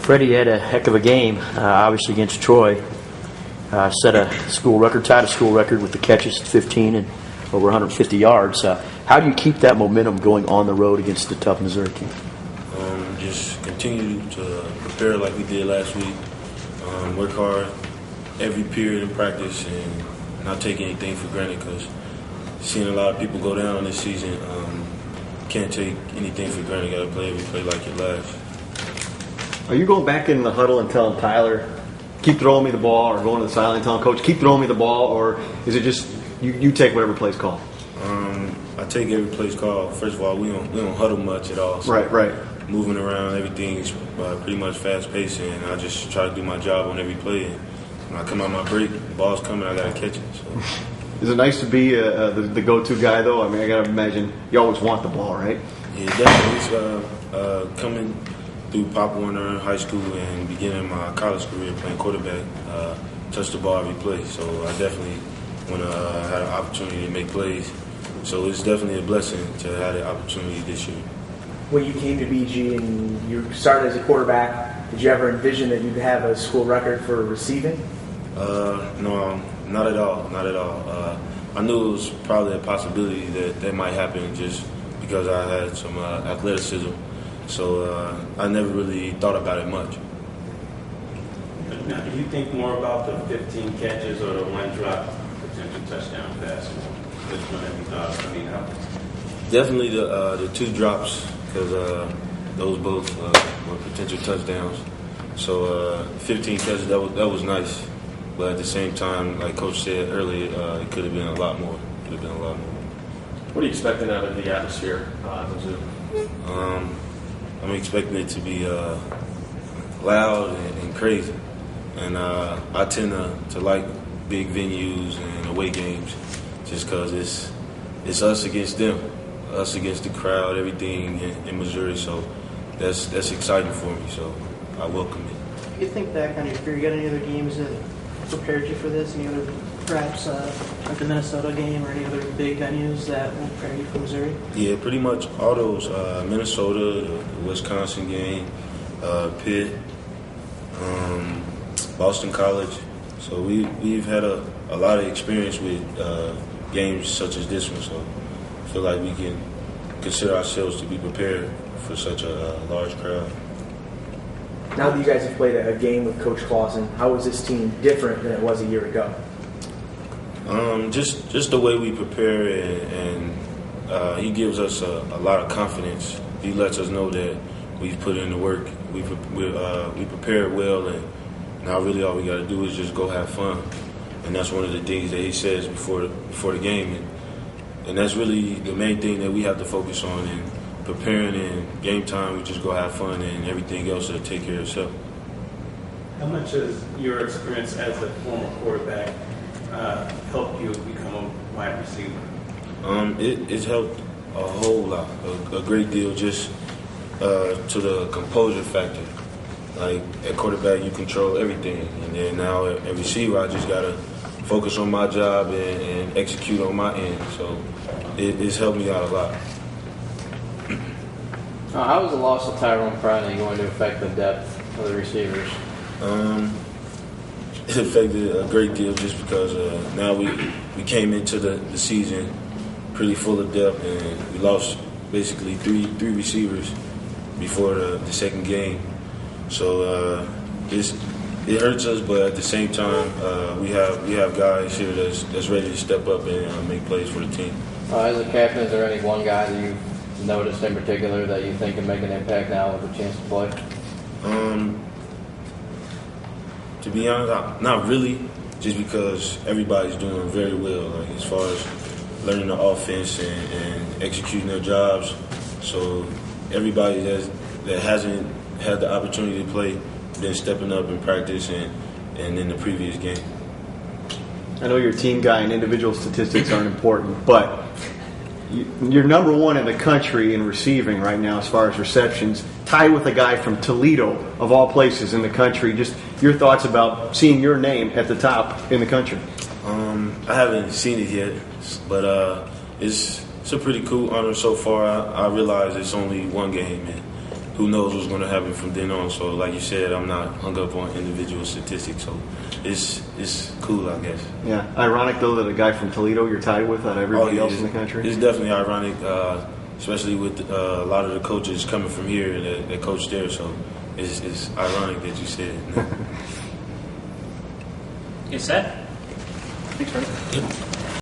Freddie had a heck of a game, obviously against Troy. Set a school record, tied a school record with the catches, 15 and over 150 yards. How do you keep that momentum going on the road against the tough Missouri team? Just continue to prepare like we did last week. Work hard every period in practice and not take anything for granted, because seeing a lot of people go down this season, can't take anything for granted. Got to play every play like it last. Are you going back in the huddle and telling Tyler, keep throwing me the ball, or going to the sideline and telling Coach, keep throwing me the ball, or is it just you take whatever play's called? I take every play's called. First of all, we don't huddle much at all. So right. Moving around, everything's pretty much fast-paced, and I just try to do my job on every play. And when I come out my break, the ball's coming, I got to catch it. So. Is it nice to be the go-to guy, though? I mean, I got to imagine you always want the ball, right? Yeah, definitely. Coming through Pop Warner High School and beginning my college career playing quarterback, touch the ball every play. So I definitely want to have an opportunity to make plays. So it's definitely a blessing to have the opportunity this year. When you came to BG and you started as a quarterback, did you ever envision that you'd have a school record for receiving? No, not at all. Not at all. I knew it was probably a possibility that might happen just because I had some athleticism. So I never really thought about it much. Now, do you think more about the 15 catches or the one drop potential touchdown pass? Which one have you thought? I mean, definitely the two drops, because those both were potential touchdowns. So 15 catches, that was nice. But at the same time, like Coach said earlier, it could have been a lot more. What are you expecting out of the atmosphere in Mizzou? I'm expecting it to be loud and crazy. And I tend to like big venues and away games just because it's us against them, us against the crowd, everything in Missouri. So that's exciting for me. So I welcome it. You think back on your career, you got any other games that prepared you for this? Any other, perhaps, like the Minnesota game or any other big venues that will prepare you for Missouri? Yeah, pretty much all those. Minnesota, the Wisconsin game, Pitt, Boston College. So we've had a lot of experience with games such as this one. So I feel like we can consider ourselves to be prepared for such a large crowd. Now that you guys have played a game with Coach Clawson, how is this team different than it was a year ago? Just the way we prepare, and he gives us a lot of confidence. He lets us know that we've put in the work, we prepared well, and now really all we got to do is just go have fun. And that's one of the things that he says before the game, and that's really the main thing that we have to focus on. And preparing and game time, we just go have fun, and everything else will take care of itself. how much has your experience as a former quarterback helped you become a wide receiver? It's helped a whole lot, a great deal, just to the composure factor. Like at quarterback, you control everything, and then now at receiver, I just gotta focus on my job and execute on my end. So it's helped me out a lot. How was the loss of Tyrone Friday going to affect the depth of the receivers? It affected a great deal just because now we came into the season pretty full of depth, and we lost basically three receivers before the second game. So it hurts us, but at the same time, we have guys here that's ready to step up and make plays for the team. As a captain, is there any one guy that you've noticed in particular that you think can make an impact now with a chance to play? To be honest, not really, just because everybody's doing very well, like as far as learning the offense and executing their jobs. So everybody that hasn't had the opportunity to play been stepping up in practice and in the previous game. I know you're a team guy and individual statistics aren't important, but you're number one in the country in receiving right now as far as receptions, tied with a guy from Toledo, of all places in the country. Just your thoughts about seeing your name at the top in the country. I haven't seen it yet, but it's a pretty cool honor so far. I realize it's only one game, who knows what's going to happen from then on. So, like you said, I'm not hung up on individual statistics. So, it's cool, I guess. Yeah. Ironic, though, that a guy from Toledo you're tied with out of everybody yeah, else in the country? It's definitely ironic, especially with a lot of the coaches coming from here that coach there. So, it's ironic that you said it. You set? Thanks, Freddie.